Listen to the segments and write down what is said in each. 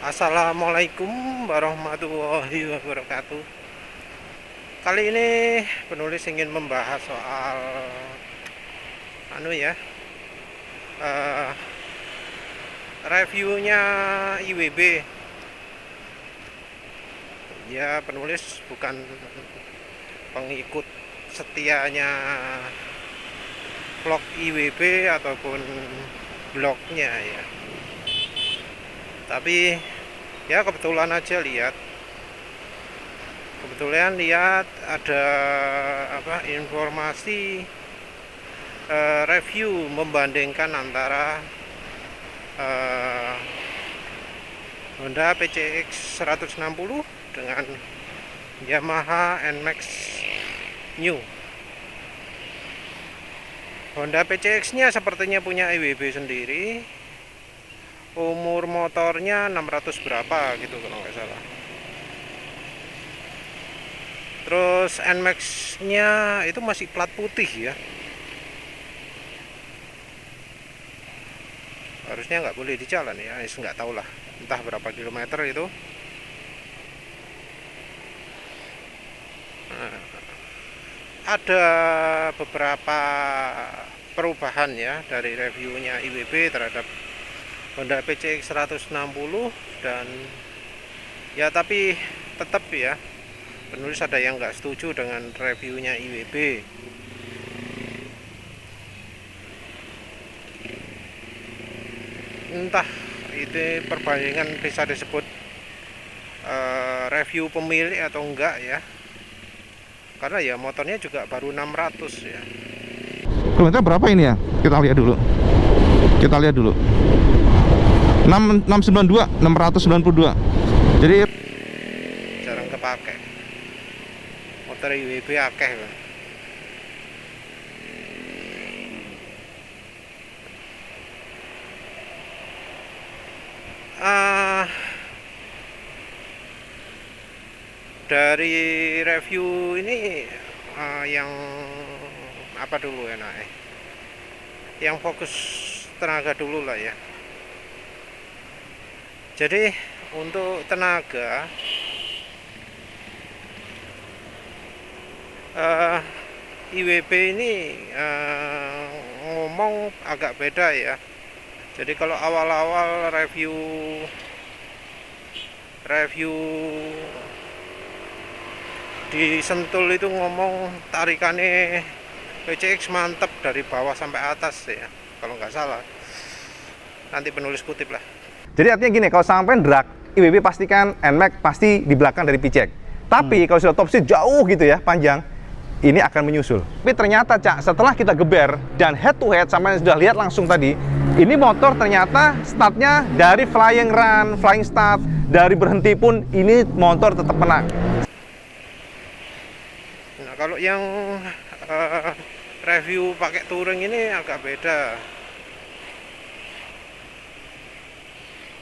Assalamualaikum warahmatullahi wabarakatuh. Kali ini penulis ingin membahas soal eh, reviewnya IWB. Ya, penulis bukan pengikut setianya vlog IWB ataupun blognya ya. Tapi ya kebetulan lihat ada informasi review membandingkan antara Honda PCX 160 dengan Yamaha NMAX New. Honda PCX nya sepertinya punya IWB sendiri. Umur motornya 600 berapa gitu kalau nggak salah. Terus NMAX nya itu masih plat putih ya. Harusnya nggak boleh di jalan ya, nggak tahu lah, entah berapa kilometer itu. Nah, ada beberapa perubahan ya dari reviewnya IWB terhadap Honda PCX 160 dan ya, tapi tetap ya penulis ada yang nggak setuju dengan reviewnya IWB. Entah itu perbandingan bisa disebut review pemilik atau enggak ya, karena ya motornya juga baru 600 ya. Kilometer berapa ini ya? Kita lihat dulu. 692. Jadi Jarang kepake. Motor IWB akeh. Dari review ini yang apa dulu enaknya? Yang fokus tenaga dulu lah ya. Jadi untuk tenaga IWB ini ngomong agak beda ya. Jadi kalau awal-awal review di Sentul itu ngomong tarikannya PCX mantep dari bawah sampai atas ya, kalau nggak salah. Nanti penulis kutip lah. Jadi artinya gini, kalau sampai drag IWB pastikan NMAX pasti di belakang dari PCX. Tapi kalau sudah top speed jauh gitu ya, panjang, ini akan menyusul. Tapi ternyata Cak, setelah kita geber dan head to head sama yang sudah lihat langsung tadi, ini motor ternyata startnya dari flying run, flying start, dari berhenti pun ini motor tetap menang. Nah, kalau yang review pakai touring ini agak beda.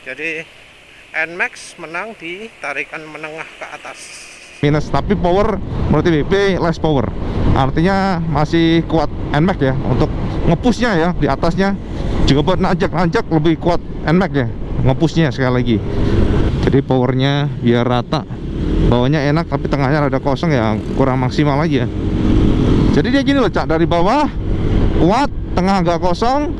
Jadi NMAX menang di tarikan menengah ke atas. Minus, tapi power menurut IWB less power. Artinya masih kuat NMAX ya untuk ngepushnya ya, di atasnya juga buat nanjak lebih kuat NMAX ya, ngepushnya sekali lagi. Jadi powernya biar rata, bawahnya enak tapi tengahnya rada kosong ya, kurang maksimal aja. Jadi dia gini loh Cak, dari bawah kuat, tengah agak kosong,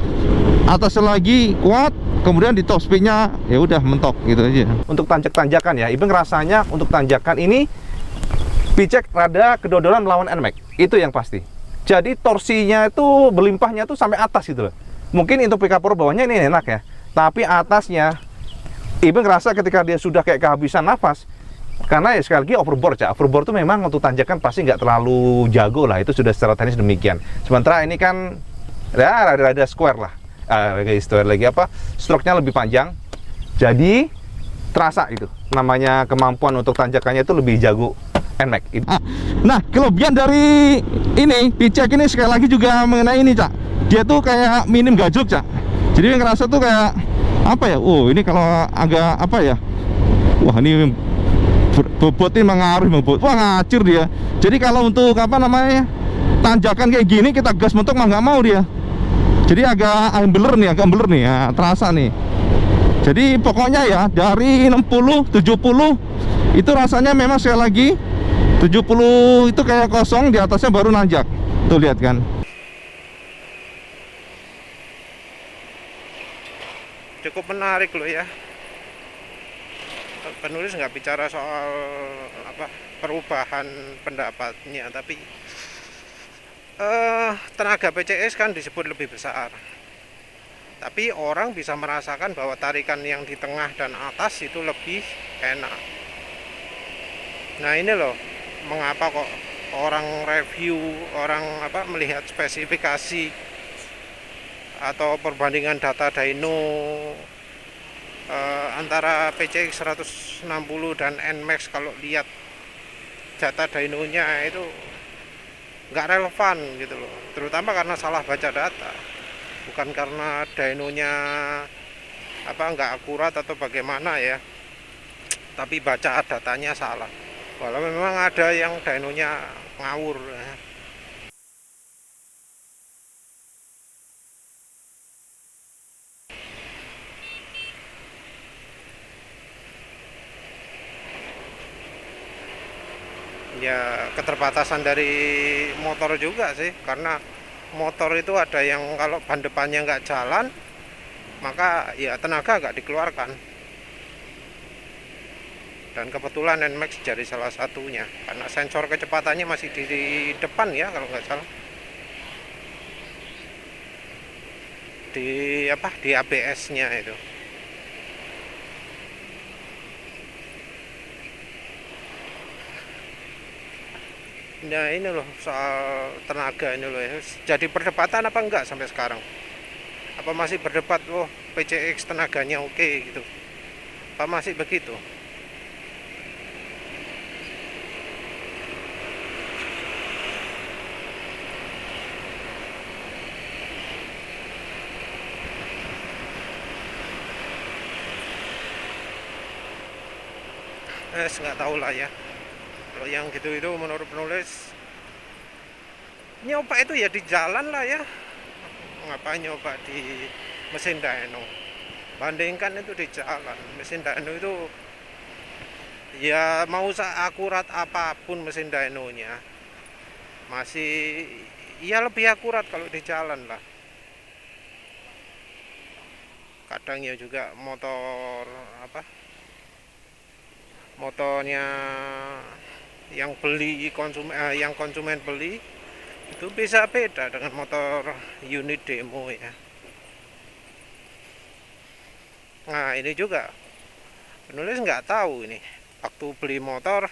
atasnya lagi kuat, kemudian di top speednya ya udah mentok gitu aja. Untuk tanjakan ya, Ibeng rasanya untuk tanjakan ini PCX rada kedodoran melawan NMAX, itu yang pasti. Jadi torsinya itu berlimpahnya tuh sampai atas gitu loh. Mungkin untuk pickup power bawahnya ini enak ya, tapi atasnya Ibeng ngerasa ketika dia sudah kayak kehabisan nafas, karena ya sekali lagi overboard ya. Overboard tuh memang untuk tanjakan pasti nggak terlalu jago lah, itu sudah secara teknis demikian. Sementara ini kan ya rada-rada square lah. Stroke-nya lebih panjang, jadi terasa itu namanya kemampuan untuk tanjakannya itu lebih jago NMAX. Nah, kelebihan dari ini PCX ini sekali lagi juga mengenai ini Cak, dia tuh kayak minim gajluk Cak. Jadi ngerasa tuh kayak apa ya, ini kalau agak apa ya, wah ini bobot ini mengaruh, wah ngacir dia. Jadi kalau untuk apa namanya tanjakan kayak gini kita gas mentok mah nggak mau dia. Jadi agak beler nih, ya, terasa nih. Jadi pokoknya ya dari 60, 70 itu rasanya memang sekali lagi 70 itu kayak kosong, di atasnya baru nanjak. Tuh lihat kan. Cukup menarik loh ya. Penulis nggak bicara soal apa perubahan pendapatnya, tapi tenaga PCX kan disebut lebih besar. Tapi orang bisa merasakan bahwa tarikan yang di tengah dan atas itu lebih enak. Nah ini loh, mengapa kok orang review, orang melihat spesifikasi atau perbandingan data dyno antara PCX 160 dan NMAX, kalau lihat data dynonya itu nggak relevan gitu loh, terutama karena salah baca data, bukan karena dynonya nggak akurat atau bagaimana ya, tapi baca datanya salah. Walau memang ada yang dynonya ngawur ya. Ya keterbatasan dari motor juga sih, karena motor itu ada yang kalau ban depannya nggak jalan maka ya tenaga nggak dikeluarkan, dan kebetulan NMAX jadi salah satunya karena sensor kecepatannya masih di depan ya kalau nggak salah, di ABS-nya itu. Nah ini loh soal tenaga ini loh ya. Jadi perdebatan apa enggak sampai sekarang? Apa masih berdebat, oh PCX tenaganya oke gitu? Apa masih begitu? Nggak tahu lah ya. Kalau yang gitu itu menurut penulis, nyoba itu ya di jalan lah ya, ngapain nyoba di mesin dyno, bandingkan itu di jalan. Mesin dyno itu ya mau seakurat apapun mesin dynonya masih ya lebih akurat kalau di jalan lah. Kadang ya juga motornya yang konsumen beli itu bisa beda dengan motor unit demo ya. Nah ini juga penulis nggak tahu ini waktu beli motor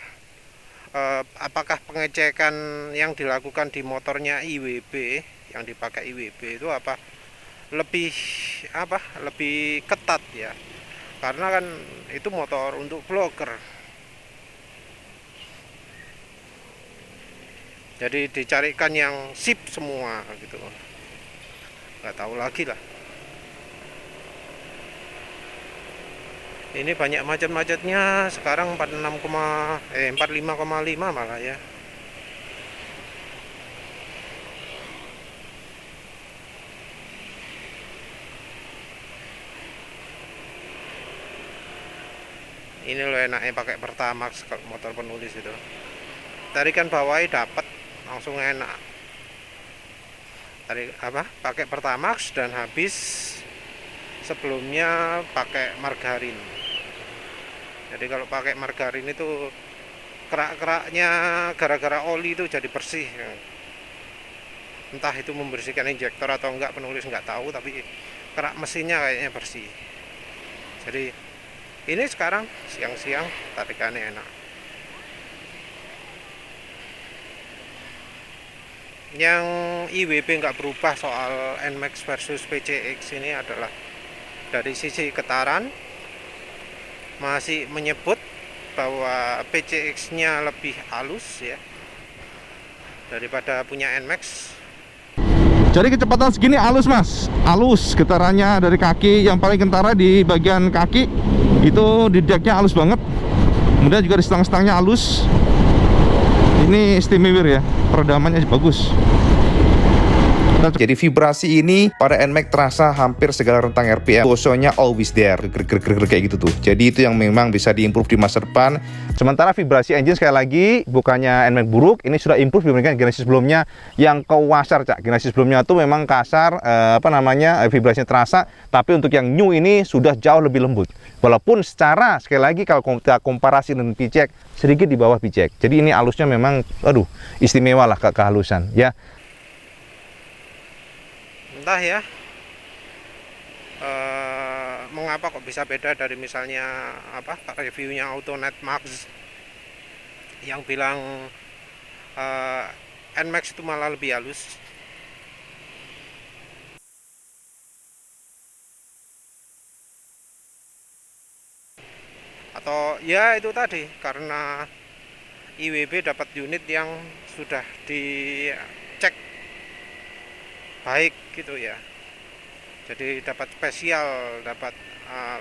apakah pengecekan yang dilakukan di motornya IWB, yang dipakai IWB itu lebih ketat ya, karena kan itu motor untuk vlogger. Jadi dicarikan yang sip semua gitu. Nggak tahu lagi lah. Ini banyak macet-macetnya sekarang 45,5 malah ya. Ini loh enaknya pakai Pertamax kalau motor penulis itu. Tarikan bawahnya dapat langsung enak. Pakai Pertamax dan habis sebelumnya pakai margarin. Jadi kalau pakai margarin itu kerak-keraknya gara-gara oli itu jadi bersih. Entah itu membersihkan injektor atau enggak, penulis nggak tahu, tapi kerak mesinnya kayaknya bersih. Jadi ini sekarang siang-siang tarikannya enak. Yang IWB nggak berubah soal NMAX versus PCX ini adalah dari sisi getaran masih menyebut bahwa PCX-nya lebih halus ya daripada punya NMAX. Jadi kecepatan segini halus mas, halus getarannya dari kaki, yang paling kentara di bagian kaki itu di decknya halus banget, kemudian juga di stang-stangnya halus. Ini steamy wear ya, peredamannya bagus. Jadi vibrasi ini pada NMAX terasa hampir segala rentang RPM. Bosonya always there, kayak gitu tuh. Jadi itu yang memang bisa diimprove di masa depan. Sementara vibrasi engine sekali lagi bukannya NMAX buruk, ini sudah improve dibandingkan generasi sebelumnya yang kasar, Cak. Generasi sebelumnya tuh memang kasar, vibrasinya terasa, tapi untuk yang new ini sudah jauh lebih lembut. Walaupun secara sekali lagi kalau kita komparasi dengan PCX sedikit di bawah PCX. Jadi ini halusnya memang istimewa lah kehalusan ya. Entah ya mengapa kok bisa beda dari misalnya reviewnya Autonet Max yang bilang NMAX itu malah lebih halus. Atau ya itu tadi karena IWB dapat unit yang sudah dicek baik gitu ya, jadi dapat spesial, dapat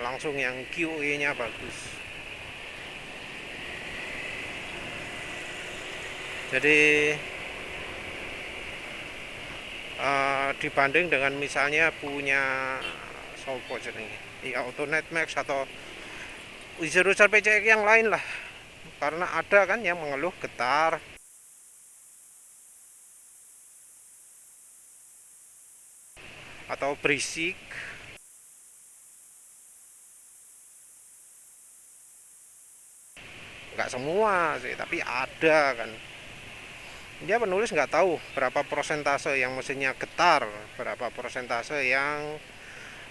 langsung yang QE nya bagus. Jadi dibanding dengan misalnya punya sopo jenenge ya Autonet Max atau user PCX yang lain lah, karena ada kan yang mengeluh getar atau berisik. Nggak semua sih, tapi ada kan. Dia penulis nggak tahu berapa persentase yang mesinnya getar, berapa persentase yang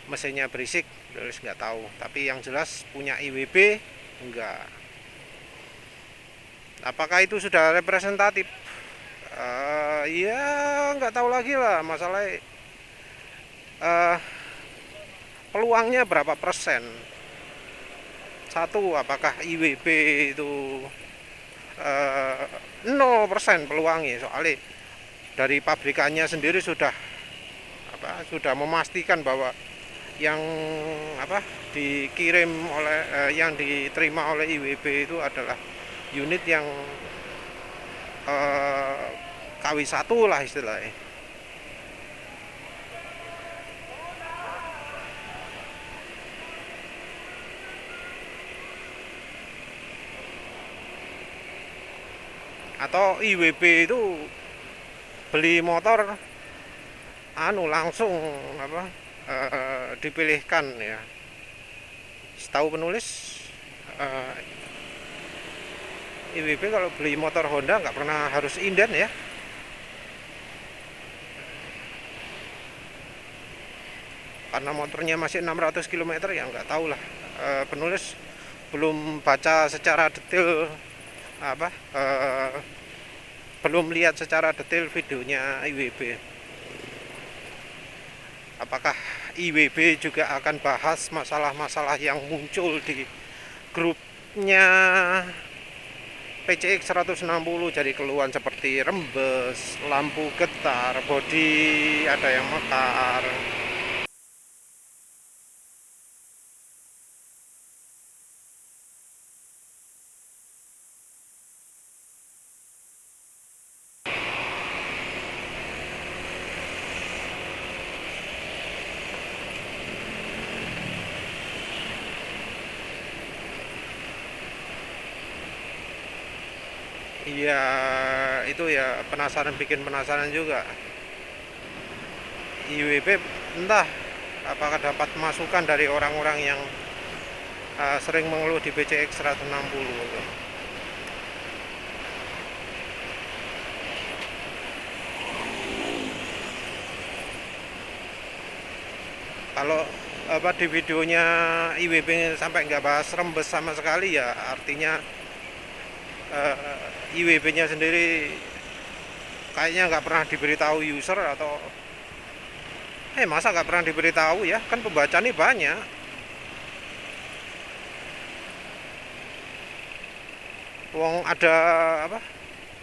mesinnya berisik, penulis nggak tahu. Tapi yang jelas punya IWB enggak. Apakah itu sudah representatif? Ya nggak tahu lagi lah, masalahnya peluangnya berapa persen? Satu, apakah IWB itu 0% peluangnya, soalnya dari pabrikannya sendiri sudah memastikan bahwa yang dikirim oleh yang diterima oleh IWB itu adalah unit yang KW1 lah istilahnya. Atau IWB itu beli motor langsung dipilihkan ya. Setahu penulis IWB kalau beli motor Honda nggak pernah harus inden ya. Karena motornya masih 600 km ya nggak tahu lah. Penulis belum baca secara detail belum lihat secara detail videonya IWB. Apakah IWB juga akan bahas masalah-masalah yang muncul di grupnya PCX 160, jadi keluhan seperti rembes, lampu getar, bodi ada yang mekar. Iya, itu ya bikin penasaran juga. IWB entah apakah dapat masukan dari orang-orang yang sering mengeluh di PCX 160. Kalau di videonya IWB sampai nggak bahas rembes sama sekali, ya artinya IWB-nya sendiri kayaknya nggak pernah diberitahu user, atau masa nggak pernah diberitahu ya, kan pembaca nih banyak. Wong ada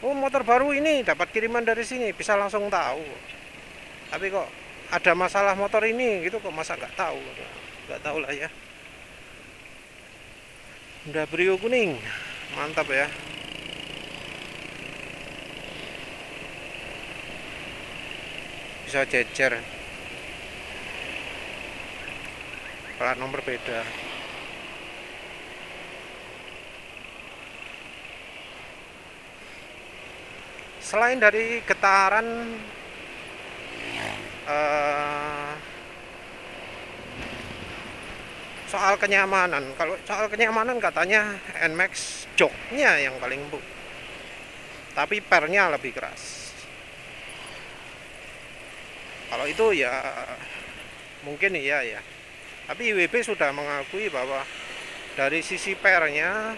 motor baru ini dapat kiriman dari sini, bisa langsung tahu. Tapi kok ada masalah motor ini gitu, kok masa nggak tahu? Nggak tahu lah ya. Udah Brio kuning, mantap ya. bisa jejer, plat nomor beda. Selain dari getaran, soal kenyamanan, kalau soal kenyamanan katanya NMAX joknya yang paling empuk, tapi pernya lebih keras. Kalau itu ya mungkin iya ya, tapi IWB sudah mengakui bahwa dari sisi pernya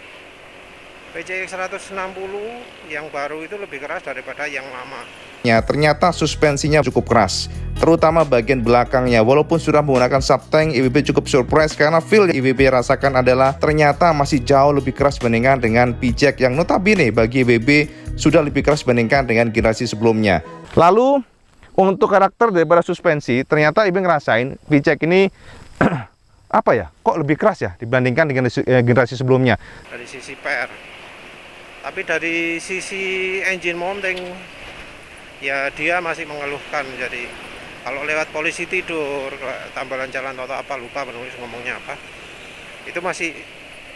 PCX 160 yang baru itu lebih keras daripada yang lama. Ternyata suspensinya cukup keras, terutama bagian belakangnya. Walaupun sudah menggunakan subtank, IWB cukup surprise karena feel yang IWB rasakan adalah ternyata masih jauh lebih keras dibandingkan dengan VJAC yang notabene bagi IWB sudah lebih keras dibandingkan dengan generasi sebelumnya. Lalu untuk karakter daripada suspensi, ternyata IWB ngerasain VJAC ini apa ya, kok lebih keras ya dibandingkan dengan generasi sebelumnya. Dari sisi per, tapi dari sisi engine mounting ya dia masih mengeluhkan. Jadi kalau lewat polisi tidur, tambalan jalan atau apa, lupa penulis ngomongnya apa, itu masih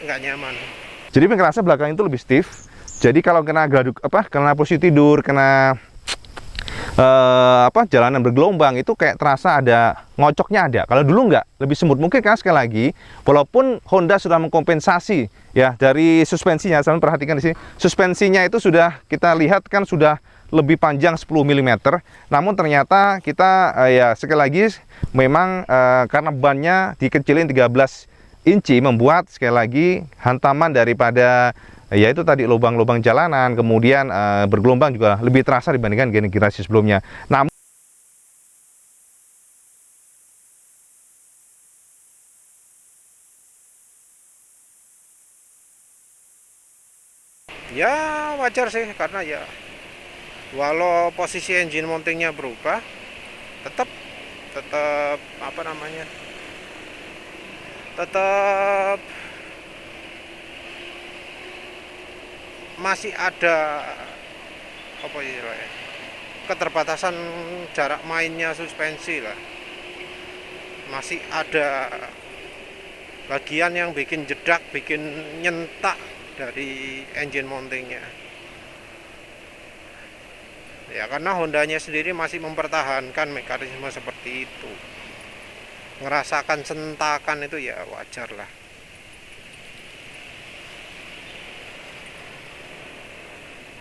nggak nyaman. Jadi ngerasa belakang itu lebih stiff. Jadi kalau kena graduk kena posisi tidur, kena jalanan bergelombang itu kayak terasa ada ngocoknya ada. Kalau dulu nggak, lebih semut. Mungkin karena sekali lagi, walaupun Honda sudah mengkompensasi ya dari suspensinya, saya perhatikan di sini, suspensinya itu sudah kita lihat kan sudah lebih panjang 10 mm. Namun ternyata kita ya sekali lagi memang karena bannya dikecilin 13 inci membuat sekali lagi hantaman daripada yaitu tadi lubang-lubang jalanan, kemudian bergelombang juga lebih terasa dibandingkan generasi sebelumnya. Namun ya wajar sih, karena ya walau posisi engine mountingnya berubah, tetap apa namanya, tetap masih ada apa istilahnya, keterbatasan jarak mainnya suspensi lah. Masih ada bagian yang bikin jedak, bikin nyentak dari engine mountingnya. Ya karena Hondanya sendiri masih mempertahankan mekanisme seperti itu. Ngerasakan sentakan itu ya wajar lah.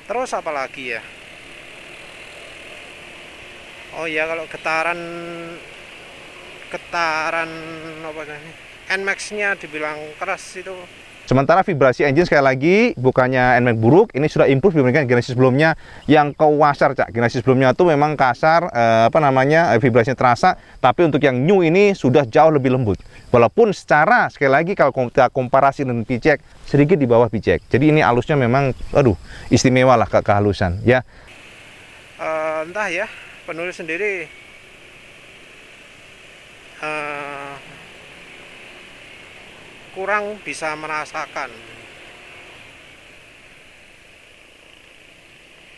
Terus apa lagi ya? Oh ya, kalau getaran apa namanya, NMAX-nya dibilang keras itu. sementara vibrasi engine sekali lagi bukannya NMAX buruk, ini sudah improve dibandingkan generasi sebelumnya yang kasar, Cak. Generasi sebelumnya itu memang kasar, vibrasinya terasa, tapi untuk yang new ini sudah jauh lebih lembut. Walaupun secara sekali lagi kalau kita komparasi dengan VJAC sedikit di bawah VJAC. Jadi ini halusnya memang istimewa lah kehalusan ya. Entah ya, penulis sendiri kurang bisa merasakan.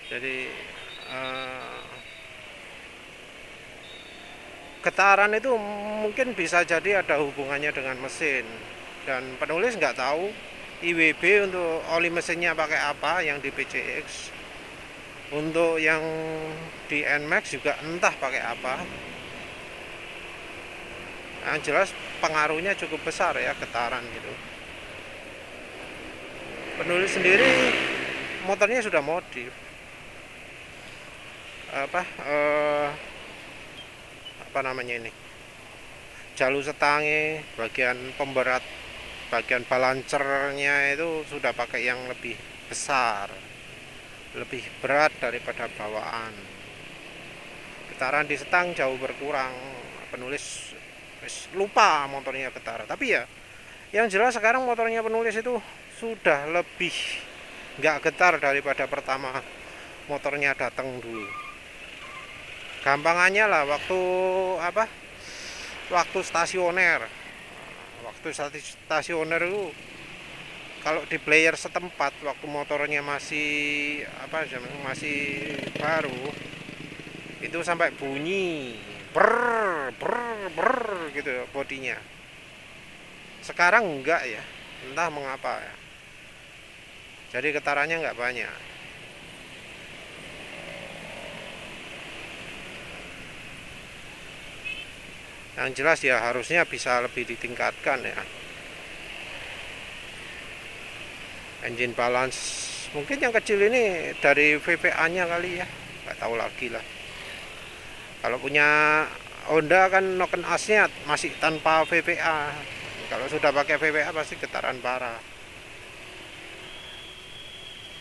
Jadi getaran itu mungkin bisa jadi ada hubungannya dengan mesin, dan penulis nggak tahu IWB untuk oli mesinnya pakai apa yang di PCX, untuk yang di NMAX juga entah pakai apa. Yang jelas pengaruhnya cukup besar ya, getaran gitu. Penulis sendiri motornya sudah modif, apa namanya ini, jalur setange, bagian pemberat, bagian balancernya itu sudah pakai yang lebih besar, lebih berat daripada bawaan. Getaran di setang jauh berkurang. Penulis lupa motornya getaran, tapi ya yang jelas sekarang motornya penulis itu sudah lebih nggak getar daripada pertama motornya datang dulu. Gampangannya lah waktu stasioner itu kalau di player setempat, waktu motornya masih masih baru, itu sampai bunyi ber ber gitu bodinya. Sekarang enggak ya, entah mengapa ya. Jadi getarannya enggak banyak. Yang jelas ya harusnya bisa lebih ditingkatkan ya. Engine balance mungkin yang kecil ini dari VPA nya kali ya, nggak tahu lagi lah. Kalau punya Honda kan noken asnya masih tanpa VPA. Kalau sudah pakai VPA pasti getaran parah.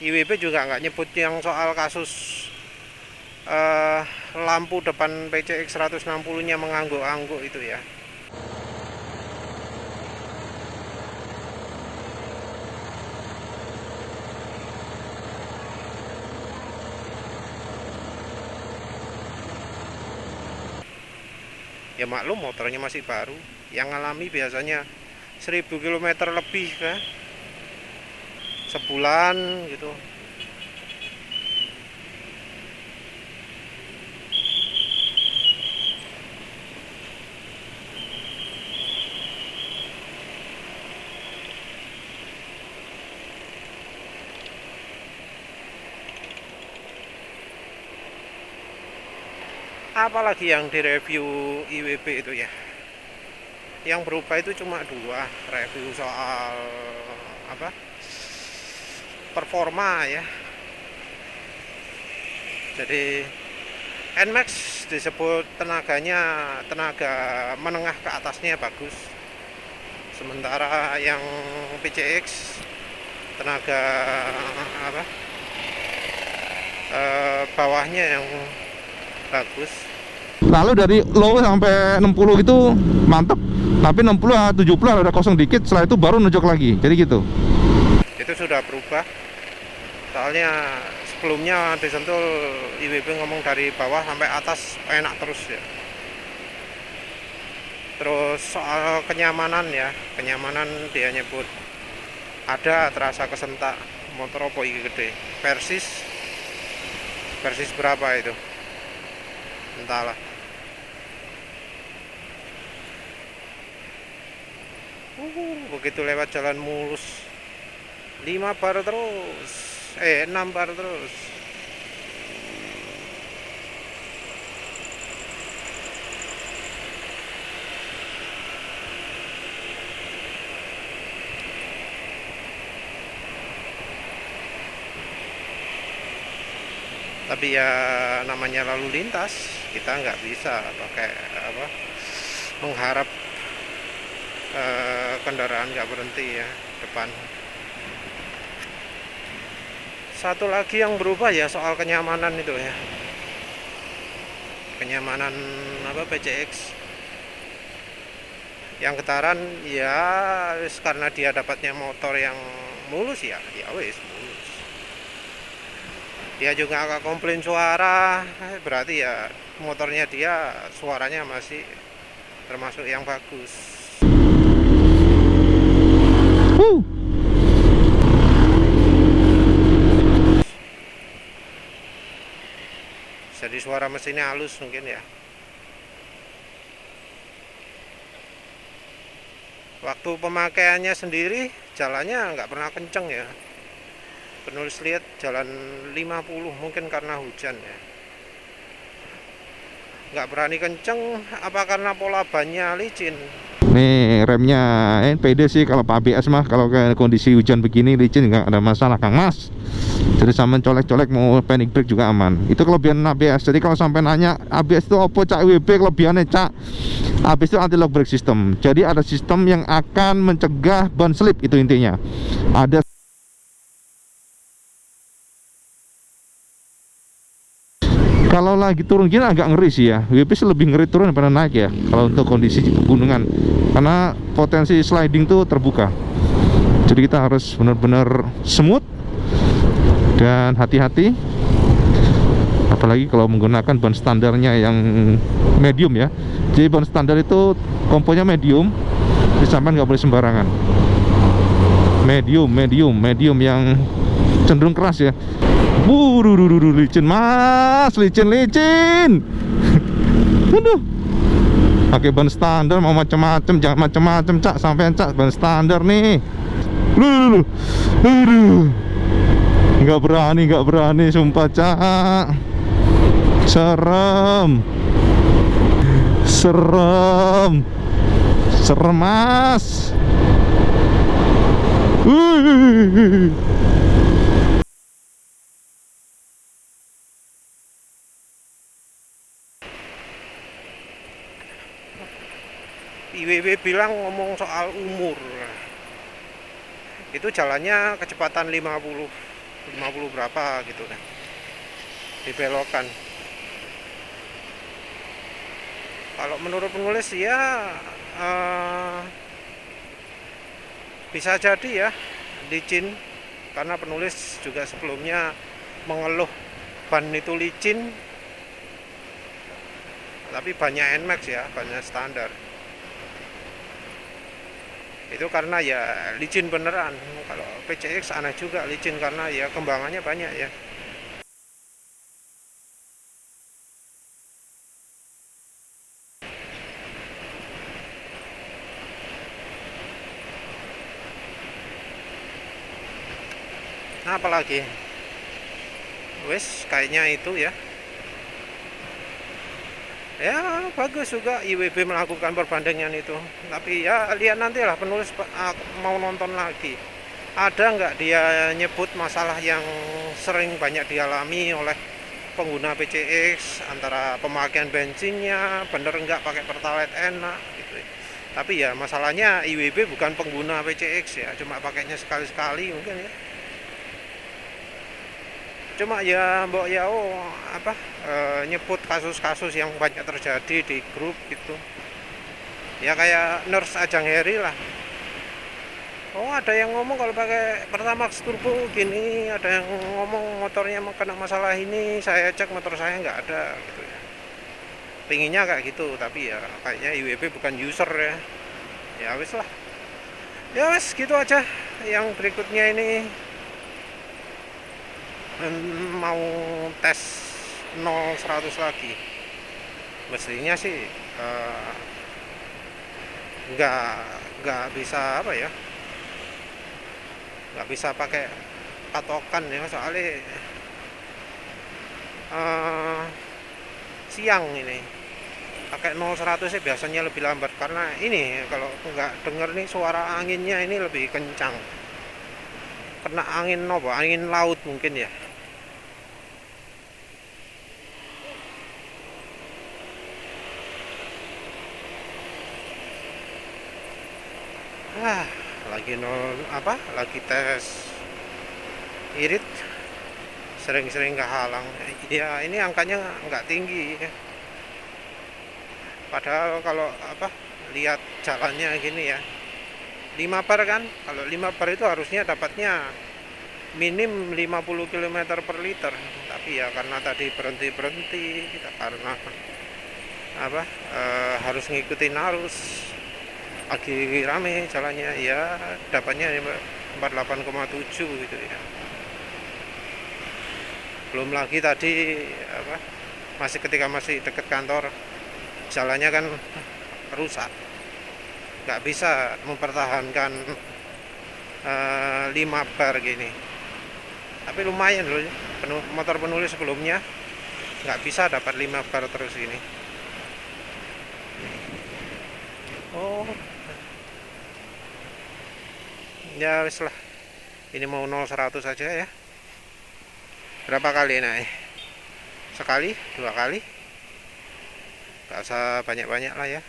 IWB juga nggak nyebut yang soal kasus lampu depan PCX 160 nya mengangguk-angguk itu ya. Ya maklum motornya masih baru, yang ngalami biasanya 1000 km lebih kan, sebulan gitu. Apalagi yang direview IWB itu ya, yang berubah itu cuma 2 review soal apa, performa ya. Jadi NMAX disebut tenaganya tenaga menengah ke atasnya bagus, sementara yang PCX tenaga apa, bawahnya yang bagus. Lalu dari low sampai 60 itu mantep, tapi 60 70 ada kosong dikit, setelah itu baru nunjuk lagi. Jadi gitu. Itu sudah berubah. Soalnya sebelumnya di Sentul IWB ngomong dari bawah sampai atas enak terus ya. Terus soal kenyamanan ya, kenyamanan dia nyebut ada terasa kesentak. Motor apa iki gede? Persis berapa itu? Entahlah. Begitu lewat jalan mulus 5 bar terus, 6 bar terus. Tapi ya namanya lalu lintas, kita nggak bisa pakai apa, mengharap kendaraan nggak berhenti ya depan. Satu lagi yang berubah ya soal kenyamanan itu ya, kenyamanan apa PCX yang getaran ya karena dia dapatnya motor yang mulus ya wes mulus. Dia juga agak komplain suara, berarti ya motornya dia suaranya masih termasuk yang bagus. Jadi suara mesinnya halus mungkin ya. Waktu pemakaiannya sendiri jalannya nggak pernah kenceng ya. Penulis lihat jalan 50 mungkin karena hujan ya. Nggak berani kenceng, apa karena pola bannya licin. Nih remnya pede sih kalau ABS mah, kalau kayak kondisi hujan begini licin nggak ada masalah Kang Mas. Jadi sampai colek-colek mau panic brake juga aman. Itu kelebihan ABS. Jadi kalau sampai nanya ABS itu apa cak WB, kelebihannya cak ABS itu anti lock brake system. Jadi ada sistem yang akan mencegah ban slip, itu intinya. Ada kalau lagi turun gini agak ngeri sih ya. WP sih lebih ngeri turun daripada naik ya, kalau untuk kondisi pegunungan, karena potensi sliding tuh terbuka. Jadi kita harus benar-benar smooth dan hati-hati, apalagi kalau menggunakan ban standarnya yang medium ya. Jadi ban standar itu komponya medium, disampaikan nggak boleh sembarangan. Medium yang cenderung keras ya. Licin mas, licin. Aduh. Pakai ban standar mau macam-macam, jangan macam-macam cak, sampean cak, ban standar nih. Aduh. Nggak berani, sumpah cak. Serem mas. IWB bilang ngomong soal umur, itu jalannya kecepatan 50 berapa gitu kan, dibelokan. Kalau menurut penulis ya bisa jadi ya licin, karena penulis juga sebelumnya mengeluh ban itu licin, tapi banyak NMAX ya, banyak standar. Itu karena ya licin beneran. Kalau PCX aneh juga licin, karena ya kembangannya banyak ya. Nah, apalagi wes kayaknya itu ya. Ya bagus juga IWB melakukan perbandingan itu, tapi ya lihat nanti lah penulis mau nonton lagi, ada nggak dia nyebut masalah yang sering banyak dialami oleh pengguna PCX, antara pemakaian bensinnya bener nggak, pakai pertalite enak gitu ya. Tapi ya masalahnya IWB bukan pengguna PCX ya, cuma pakainya sekali-sekali mungkin ya. Cuma ya mbok ya nyebut kasus-kasus yang banyak terjadi di grup gitu ya, kayak Nurse Ajang Heri lah. Oh, ada yang ngomong kalau pakai Pertamax turbo gini, ada yang ngomong motornya kena masalah ini, saya cek motor saya nggak ada gitu ya. Pinginnya kayak gitu, tapi ya kayaknya IWB bukan user ya. Ya wis lah, ya wis gitu aja. Yang berikutnya ini mau tes 0-100 lagi. Mestinya sih nggak bisa apa ya, nggak bisa pakai patokan ya, soalnya siang ini pakai 0-100 sih biasanya lebih lambat, karena ini kalau nggak denger nih suara anginnya ini lebih kencang, kena angin angin laut mungkin ya. Lagi tes irit, sering-sering kehalang ya. Ini angkanya nggak tinggi ya, padahal kalau lihat jalannya gini ya, 5 bar kan, kalau 5 bar itu harusnya dapatnya minim 50 km per liter, tapi ya karena tadi berhenti karena harus ngikutin arus, lagi rame jalannya ya, dapatnya 48,7 gitu ya. Belum lagi tadi ketika masih deket kantor, jalannya kan rusak, nggak bisa mempertahankan 5 bar gini. Tapi lumayan loh, motor penulis sebelumnya nggak bisa dapat 5 bar terus ini. Oh ya wis lah, ini mau 0-100 aja ya. Berapa kali naik? Sekali, 2 kali, nggak usah banyak-banyak lah ya.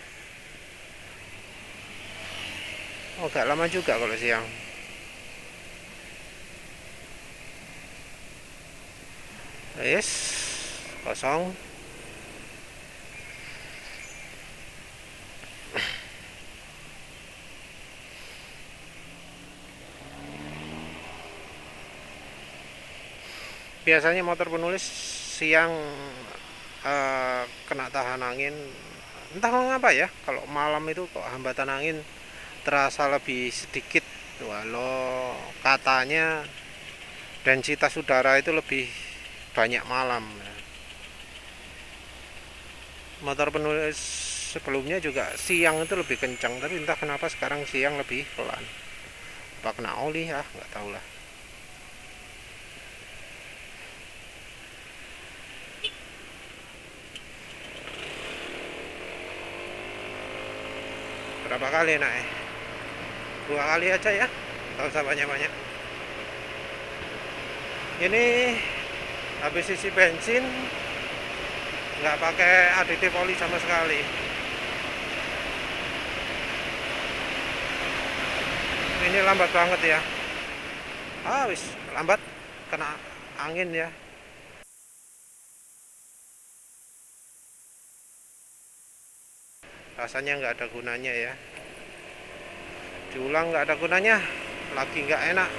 Oh, gak lama juga kalau siang. Yes, kosong. Biasanya motor penulis siang kena tahan angin, entah mengapa ya. Kalau malam itu kok hambatan angin terasa lebih sedikit, walau katanya densitas udara itu lebih banyak malam. Motor penulis sebelumnya juga siang itu lebih kencang, tapi entah kenapa sekarang siang lebih pelan. Apa kena oli ya, nggak tahu lah. Berapa kali naik? 2 kali aja ya, nggak usah banyak-banyak. Ini habis isi bensin, nggak pakai aditif oli sama sekali. Ini lambat banget ya. Wis lambat, kena angin ya. Rasanya nggak ada gunanya ya. Diulang nggak ada gunanya, lagi nggak enak.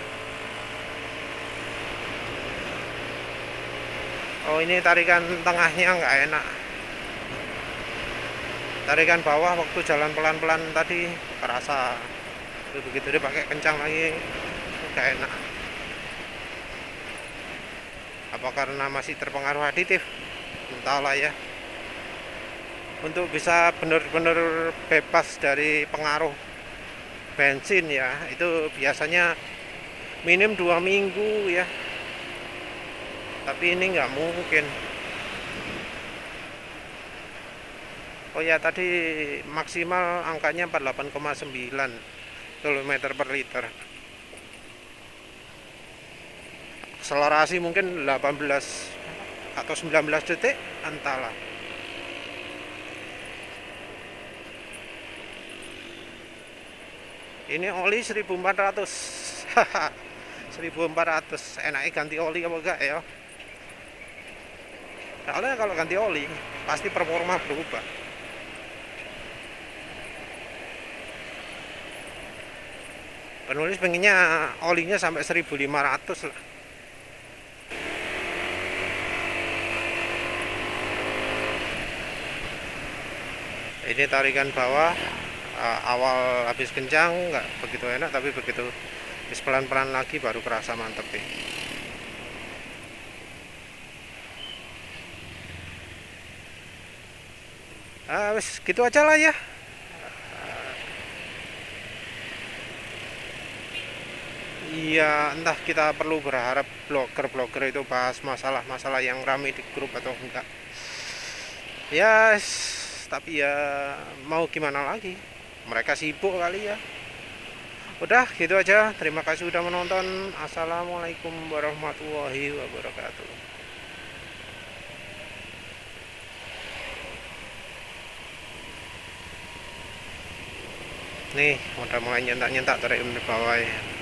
Oh, ini tarikan tengahnya nggak enak. Tarikan bawah waktu jalan pelan-pelan tadi kerasa. Begitu dia pakai kencang lagi nggak enak. Apa karena masih terpengaruh aditif? Entahlah ya. Untuk bisa benar-benar bebas dari pengaruh bensin ya, itu biasanya minim 2 minggu ya. Tapi ini nggak mungkin. Oh ya, tadi maksimal angkanya 48,9 km per liter. Akselerasi mungkin 18 atau 19 detik, entahlah. Ini oli 1400. 1400. Enaknya ganti oli apa enggak ya? Soalnya kalau ganti oli pasti performa berubah. Penulis pengennya olinya sampai 1500 lah. Ini tarikan bawah, awal habis kencang nggak begitu enak, tapi begitu habis pelan-pelan lagi baru kerasa mantep nih. Wis gitu aja lah ya. Iya, entah kita perlu berharap blogger-blogger itu bahas masalah-masalah yang ramai di grup atau enggak. Ya, tapi ya mau gimana lagi? Mereka sibuk kali ya. Udah gitu aja. Terima kasih sudah menonton. Assalamualaikum warahmatullahi wabarakatuh. Nih, udah mulai nyentak-nyentak dari bawah ya.